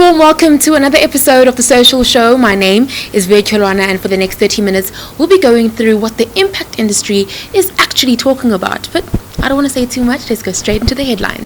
warm welcome to another episode of The Social Show. My name is Veer Kirwana, and for the next 30 minutes, we'll be going through what the impact industry is actually talking about. But I don't want to say too much. Let's go straight into the headline.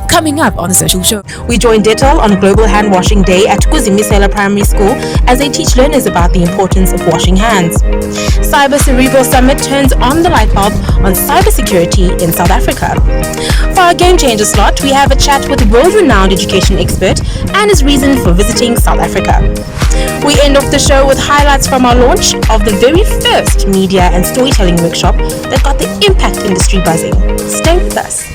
Coming up on The Social Show, we join Dettol on Global Hand Washing Day at Kuzimisela Primary School as they teach learners about the importance of washing hands. Cyber Cerebral Summit turns on the light bulb on cybersecurity in South Africa. For our Game Changer slot, we have a chat with world-renowned education expert and his reason for visiting South Africa. We end off the show with highlights from our launch of the very first media and storytelling workshop that got the impact industry buzzing. Stay with us.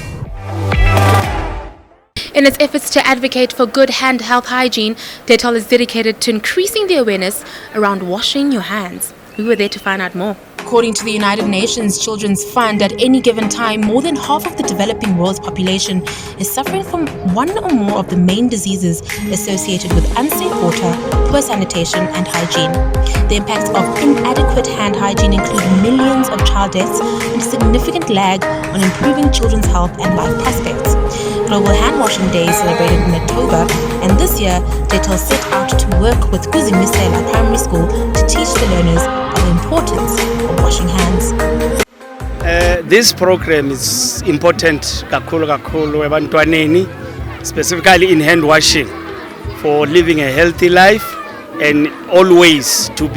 in its efforts to advocate for good hand health hygiene, Dettol is dedicated to increasing the awareness around washing your hands. We were there to find out more. According to the United Nations Children's Fund, at any given time, more than half of the developing world's population is suffering from one or more of the main diseases associated with unsafe water, poor sanitation, and hygiene. The impacts of inadequate hand hygiene include millions of child deaths and significant lag on improving children's health and life prospects. Global Hand Washing Day is celebrated in October, and this year, Dettol set out to work with Kuzimisela Primary School to teach the learners of the importance of washing hands. This program is important kakhulu ebantwaneni, specifically in hand washing, for living a healthy life and always to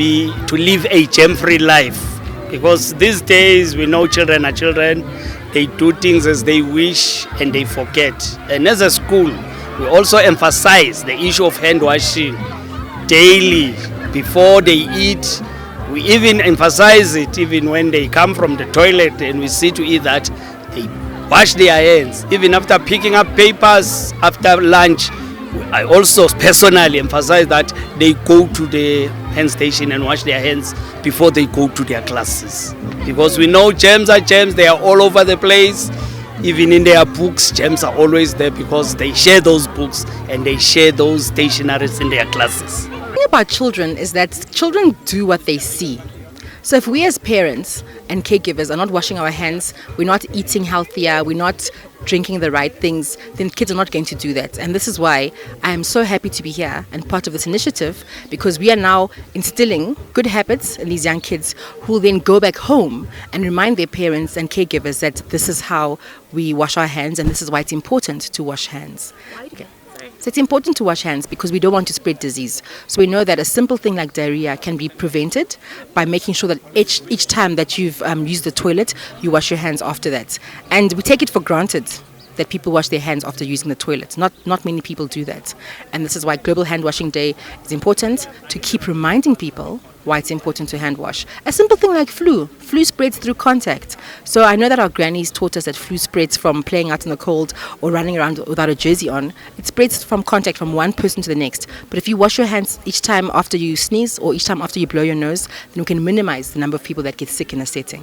live a germ-free life. Because these days we know children are children, they do things as they wish and they forget. And as a school, we also emphasize the issue of hand washing daily before they eat. We even emphasize it even when they come from the toilet and we see to eat that they wash their hands. Even after picking up papers after lunch, I also personally emphasize that they go to the hand station and wash their hands before they go to their classes. Because we know germs are germs, they are all over the place. Even in their books, germs are always there because they share those books and they share those stationaries in their classes. The thing about children is that children do what they see. So if we as parents and caregivers are not washing our hands, we're not eating healthier, we're not drinking the right things, then kids are not going to do that. And this is why I am so happy to be here and part of this initiative, because we are now instilling good habits in these young kids who will then go back home and remind their parents and caregivers that this is how we wash our hands and this is why it's important to wash hands. Okay. So it's important to wash hands because we don't want to spread disease. So we know that a simple thing like diarrhea can be prevented by making sure that each time that you've used the toilet, you wash your hands after that. And we take it for granted that people wash their hands after using the toilet. Not many people do that. And this is why Global Hand Washing Day is important, to keep reminding people why it's important to hand wash. A simple thing like flu. Flu spreads through contact. So I know that our grannies taught us that flu spreads from playing out in the cold or running around without a jersey on. It spreads from contact from one person to the next. But if you wash your hands each time after you sneeze or each time after you blow your nose, then we can minimize the number of people that get sick in a setting.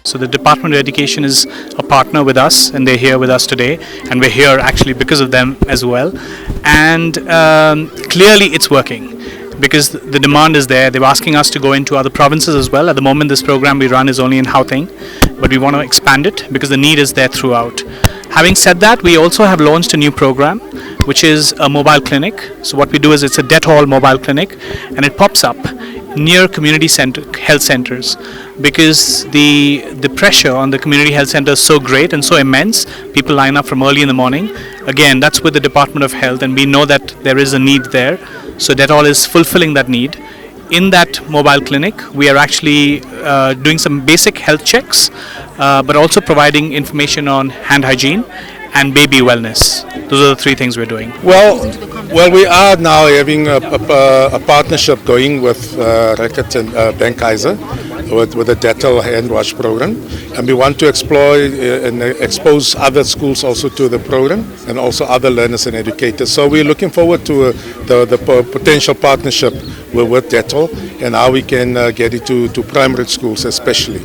So the Department of Education is a partner with us, and they're here with us today, and we're here actually because of them as well. And clearly it's working because the demand is there. They're asking us to go into other provinces as well. At the moment, this program we run is only in Gauteng, but we want to expand it because the need is there throughout. Having said that, we also have launched a new program, which is a mobile clinic. So what we do is it's a Dettol mobile clinic, and it pops up near community health centers, because the pressure on the community health center is so great and so immense. People line up from early in the morning. Again, that's with the Department of Health, and we know that there is a need there. So Dettol is fulfilling that need. In that mobile clinic, we are actually doing some basic health checks, but also providing information on hand hygiene and baby wellness. Those are the three things we're doing. Well, Well, we are now having a partnership going with Reckitt and Benckiser with the Dettol hand wash program, and we want to explore and expose other schools also to the program, and also other learners and educators. So we're looking forward to the potential partnership with Dettol and how we can get it to primary schools especially.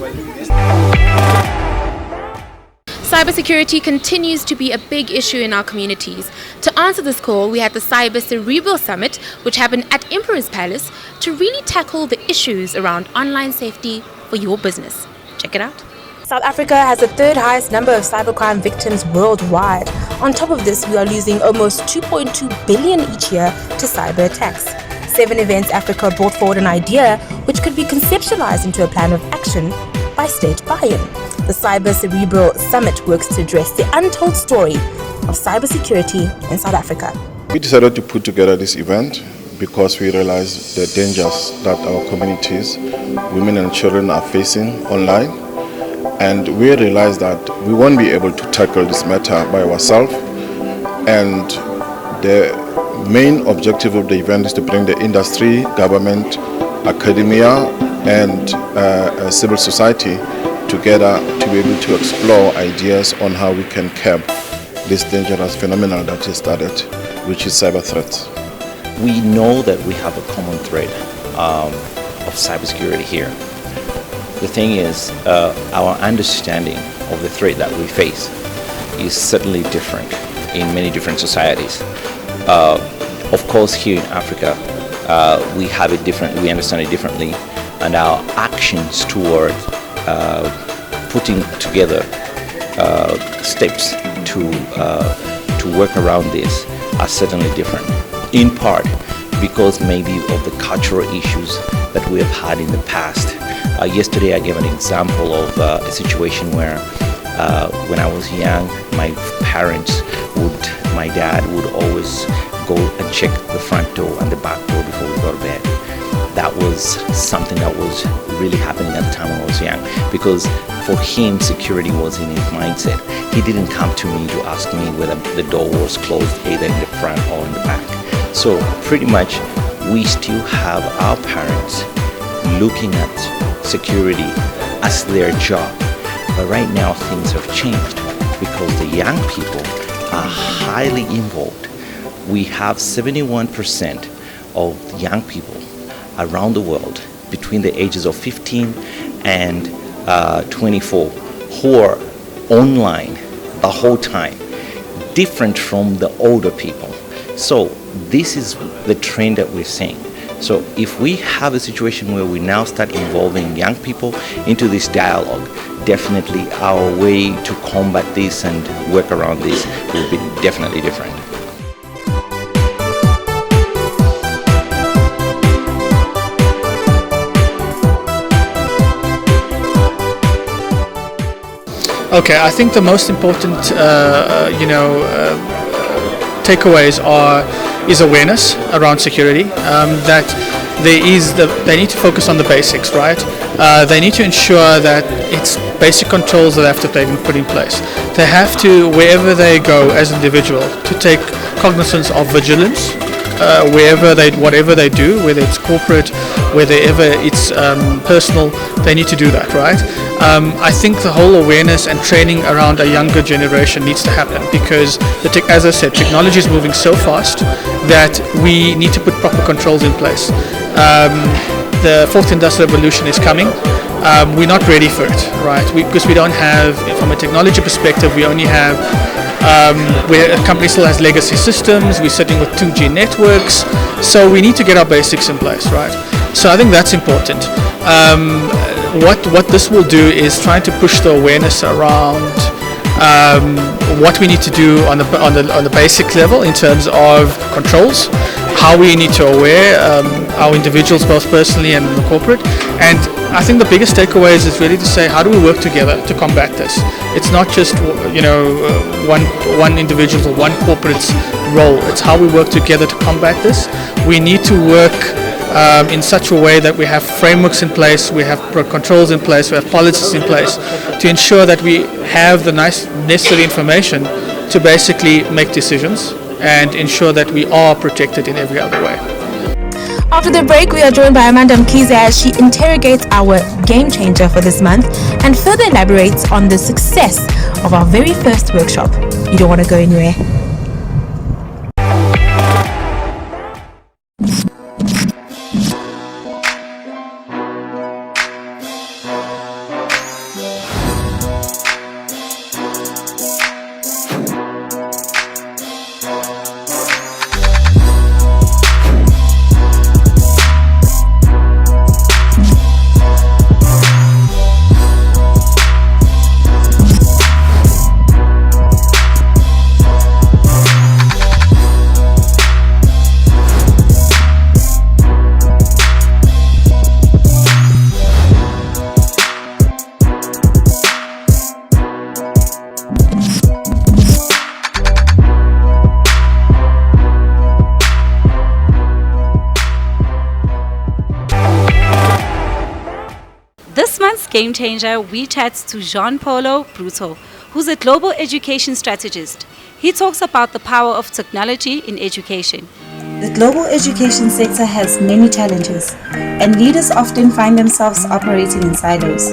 Cybersecurity continues to be a big issue in our communities. To answer this call, we had the Cyber Cerebral Summit, which happened at Emperor's Palace, to really tackle the issues around online safety for your business. Check it out. South Africa has the third highest number of cybercrime victims worldwide. On top of this, we are losing almost 2.2 billion each year to cyber attacks. 7 Events Africa brought forward an idea which could be conceptualized into a plan of action by state buy-in. The Cyber Cerebral Summit works to address the untold story of cybersecurity in South Africa. We decided to put together this event because we realized the dangers that our communities, women and children are facing online. And we realized that we won't be able to tackle this matter by ourselves. And the main objective of the event is to bring the industry, government, academia, and civil society together to be able to explore ideas on how we can curb this dangerous phenomenon that has started, which is cyber threats. We know that we have a common thread of cybersecurity here. The thing is, our understanding of the threat that we face is certainly different in many different societies. Of course, here in Africa, we have it different. We understand it differently, and our actions toward putting together steps to work around this are certainly different. In part because maybe of the cultural issues that we have had in the past. Yesterday I gave an example of a situation where when I was young, my dad would always go and check the front door and the back door before we go to bed. That was something that was really happening at the time when I was young, because for him security was in his mindset. He didn't come to me to ask me whether the door was closed either in the front or in the back. So pretty much we still have our parents looking at security as their job. But right now things have changed because the young people are highly involved. We have 71% of young people around the world between the ages of 15 and 24 who are online the whole time, different from the older people. So this is the trend that we're seeing. So if we have a situation where we now start involving young people into this dialogue, definitely our way to combat this and work around this will be definitely different. Okay, I think the most important, takeaways is awareness around security. That they need to focus on the basics, right? They need to ensure that it's basic controls that have to be put in place. They have to, wherever they go as an individual, to take cognizance of vigilance. Whatever they do, whether it's corporate, whether it's personal, they need to do that, right? I think the whole awareness and training around a younger generation needs to happen because, as I said, technology is moving so fast that we need to put proper controls in place. The fourth industrial revolution is coming. We're not ready for it, right? Because we don't have, from a technology perspective, we only have where a company still has legacy systems, we're sitting with 2G networks, so we need to get our basics in place, right? So I think that's important. What this will do is trying to push the awareness around what we need to do on the basic level in terms of controls, how we need to aware our individuals both personally and corporate. And I think the biggest takeaway is really to say, how do we work together to combat this? It's not just one individual's or one corporate's role. It's how we work together to combat this. We need to work in such a way that we have frameworks in place, we have controls in place, we have policies in place to ensure that we have the necessary information to basically make decisions and ensure that we are protected in every other way. After the break, we are joined by Amanda Mkhize as she interrogates our game changer for this month and further elaborates on the success of our very first workshop. You don't want to go anywhere. This month's Game Changer, we chat to Jean-Paulo Bruto, who's a global education strategist. He talks about the power of technology in education. The global education sector has many challenges, and leaders often find themselves operating in silos.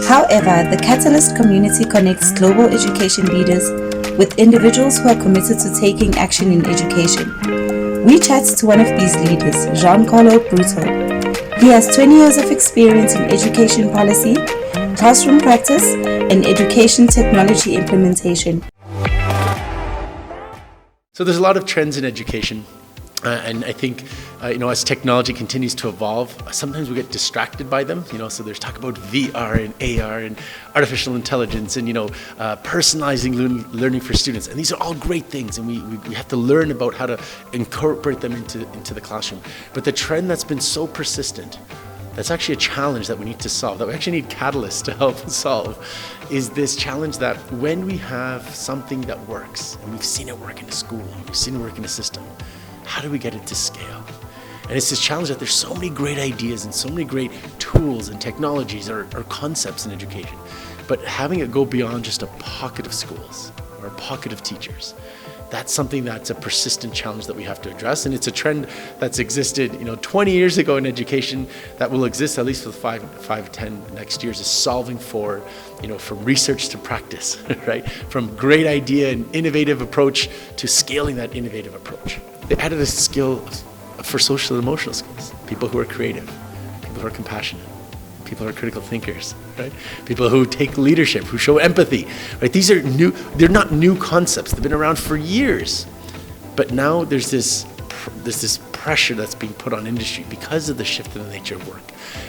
However, the Catalyst community connects global education leaders with individuals who are committed to taking action in education. We chat to one of these leaders, Jean-Paulo Bruto. He has 20 years of experience in education policy, classroom practice, and education technology implementation. So there's a lot of trends in education, and I think as technology continues to evolve, sometimes we get distracted by them. So there's talk about VR and AR and artificial intelligence and personalizing learning for students, and these are all great things, and we have to learn about how to incorporate them into the classroom. But the trend that's been so persistent, that's actually a challenge that we need to solve, that we actually need catalysts to help solve, is this challenge that when we have something that works, and we've seen it work in a school, we've seen it work in a system, how do we get it to scale? And it's this challenge that there's so many great ideas and so many great tools and technologies or concepts in education, but having it go beyond just a pocket of schools or a pocket of teachers, that's something that's a persistent challenge that we have to address. And it's a trend that's existed 20 years ago in education that will exist at least for the 10 next years, is solving for from research to practice, right? From great idea and innovative approach to scaling that innovative approach. They added a skill for social and emotional skills. People who are creative, people who are compassionate, people who are critical thinkers, right? People who take leadership, who show empathy, right? These are new, they're not new concepts. They've been around for years. But now there's this pressure that's being put on industry because of the shift in the nature of work.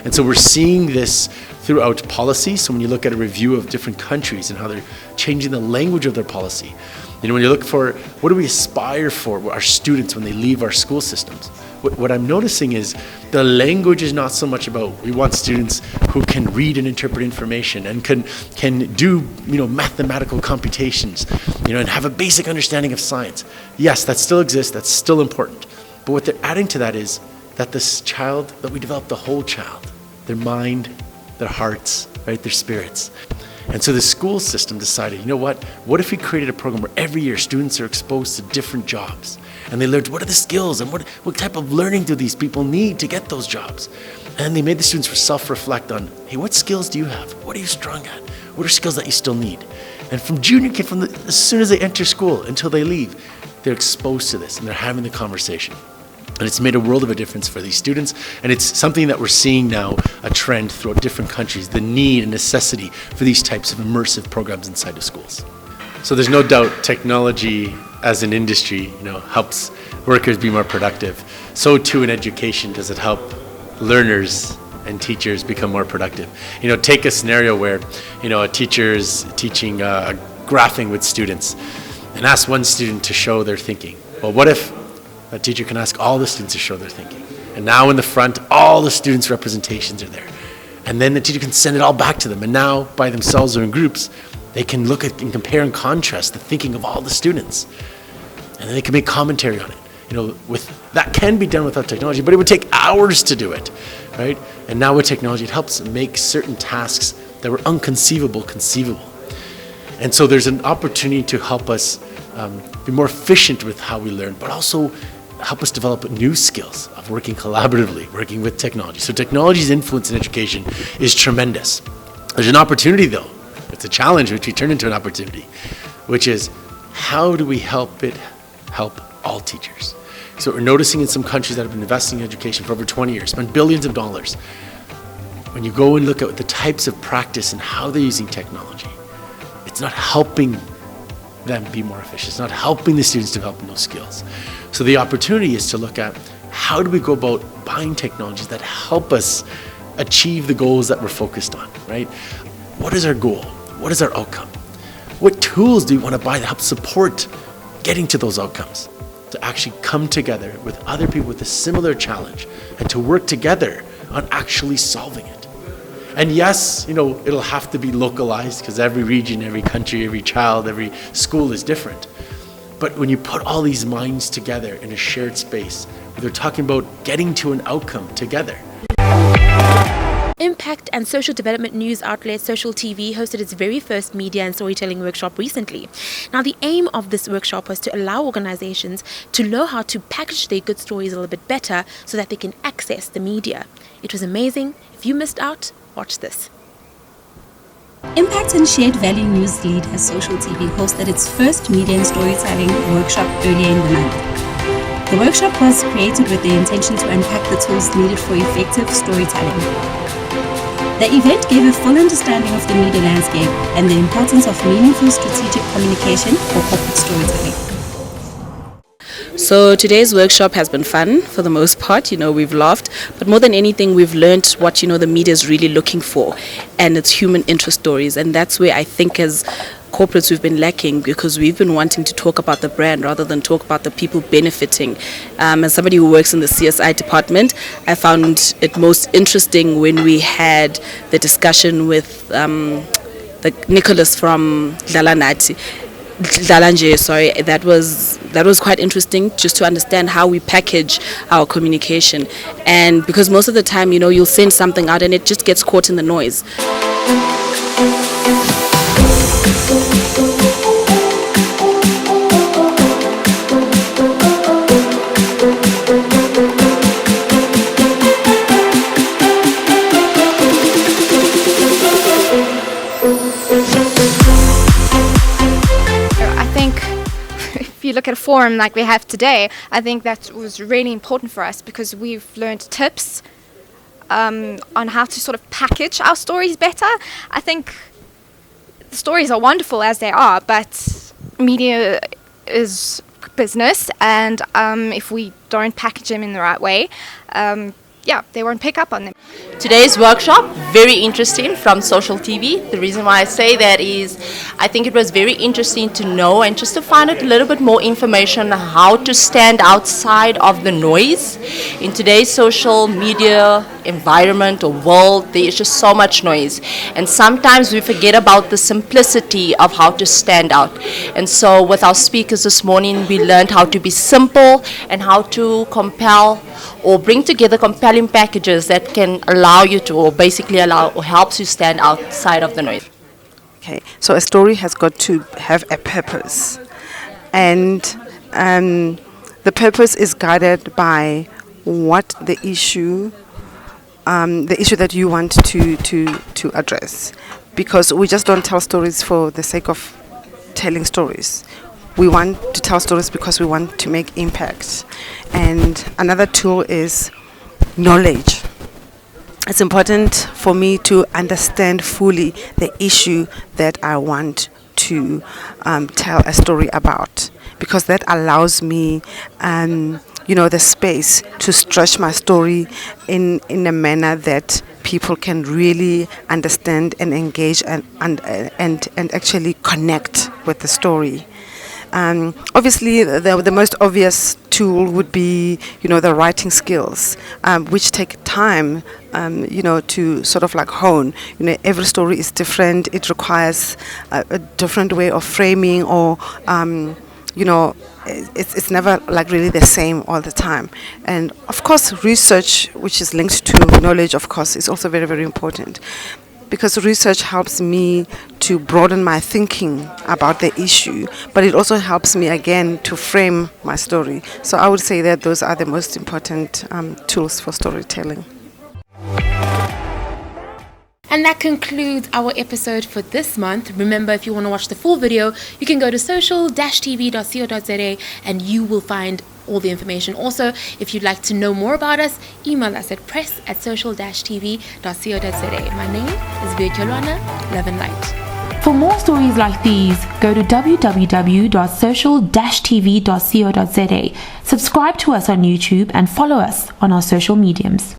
And so we're seeing this throughout policy. So when you look at a review of different countries and how they're changing the language of their policy, when you look for what do we aspire for our students when they leave our school systems, what I'm noticing is the language is not so much about we want students who can read and interpret information and can do mathematical computations, and have a basic understanding of science. Yes, that still exists, that's still important. But what they're adding to that is that that we develop the whole child, their mind, their hearts, right, their spirits. And so the school system decided, what if we created a program where every year students are exposed to different jobs and they learned what are the skills and what type of learning do these people need to get those jobs? And they made the students self-reflect on, hey, what skills do you have? What are you strong at? What are skills that you still need? And from as soon as they enter school until they leave, they're exposed to this and they're having the conversation. And it's made a world of a difference for these students. And it's something that we're seeing now, a trend throughout different countries, the need and necessity for these types of immersive programs inside of schools. So there's no doubt technology as an industry, helps workers be more productive. So too in education does it help learners and teachers become more productive. Take a scenario where, a teacher is teaching graphing with students and ask one student to show their thinking. Well, what if a teacher can ask all the students to show their thinking? And now in the front, all the students' representations are there. And then the teacher can send it all back to them. And now, by themselves or in groups, they can look at and compare and contrast the thinking of all the students. And then they can make commentary on it. That can be done without technology, but it would take hours to do it, right? And now with technology, it helps make certain tasks that were unconceivable conceivable. And so there's an opportunity to help us be more efficient with how we learn, but also help us develop new skills of working collaboratively, working with technology. So technology's influence in education is tremendous. There's an opportunity though. It's a challenge which we turn into an opportunity, which is how do we help it help all teachers? So we're noticing in some countries that have been investing in education for over 20 years, spent billions of dollars. When you go and look at the types of practice and how they're using technology, it's not helping them be more efficient. It's not helping the students develop those skills. So the opportunity is to look at how do we go about buying technologies that help us achieve the goals that we're focused on, right? What is our goal? What is our outcome? What tools do we want to buy to help support getting to those outcomes? To actually come together with other people with a similar challenge and to work together on actually solving it. And yes, it'll have to be localized because every region, every country, every child, every school is different. But when you put all these minds together in a shared space, where they're talking about getting to an outcome together. Impact and social development news outlet Social TV hosted its very first media and storytelling workshop recently. Now, the aim of this workshop was to allow organizations to know how to package their good stories a little bit better so that they can access the media. It was amazing. If you missed out, watch this. Impact and Shared Value News Lead as Social TV hosted its first media and storytelling workshop earlier in the month. The workshop was created with the intention to unpack the tools needed for effective storytelling. The event gave a full understanding of the media landscape and the importance of meaningful strategic communication for corporate storytelling. So today's workshop has been fun for the most part. We've laughed, but more than anything, we've learned what, the media is really looking for, and it's human interest stories. And that's where I think as corporates we've been lacking, because we've been wanting to talk about the brand rather than talk about the people benefiting. As somebody who works in the CSI department, I found it most interesting when we had the discussion with the Nicholas from Dlalanje, that was quite interesting, just to understand how we package our communication. And because most of the time, you'll send something out and it just gets caught in the noise. If you look at a forum like we have today, I think that was really important for us because we've learned tips on how to sort of package our stories better. I think the stories are wonderful as they are, but media is business, and if we don't package them in the right way, they won't pick up on them. Today's workshop, very interesting from Social TV. The reason why I say that is I think it was very interesting to know and just to find out a little bit more information on how to stand outside of the noise. In today's social media environment or world, there is just so much noise. And sometimes we forget about the simplicity of how to stand out. And so with our speakers this morning, we learned how to be simple and how to compel or bring together compelling packages that can allow you to, or basically allow or helps you stand outside of the noise. Okay, so a story has got to have a purpose, and the purpose is guided by what the issue that you want to address, because we just don't tell stories for the sake of telling stories. We want to tell stories because we want to make impact. And another tool is knowledge. It's important for me to understand fully the issue that I want to tell a story about, because that allows me the space to stretch my story in a manner that people can really understand and engage and actually connect with the story. Obviously, the most obvious tool would be, the writing skills, which take time, to sort of like hone. Every story is different. It requires a different way of framing, or, it's never like really the same all the time. And of course, research, which is linked to knowledge, of course, is also very, very important. because research helps me to broaden my thinking about the issue, but it also helps me again to frame my story. So I would say that those are the most important tools for storytelling. And that concludes our episode for this month. Remember, if you want to watch the full video, you can go to social-tv.co.za and you will find all the information. Also, if you'd like to know more about us, email us at press@social-tv.co.za. My name is Violana, Love and Light. For more stories like these, go to www.social-tv.co.za. Subscribe to us on YouTube and follow us on our social mediums.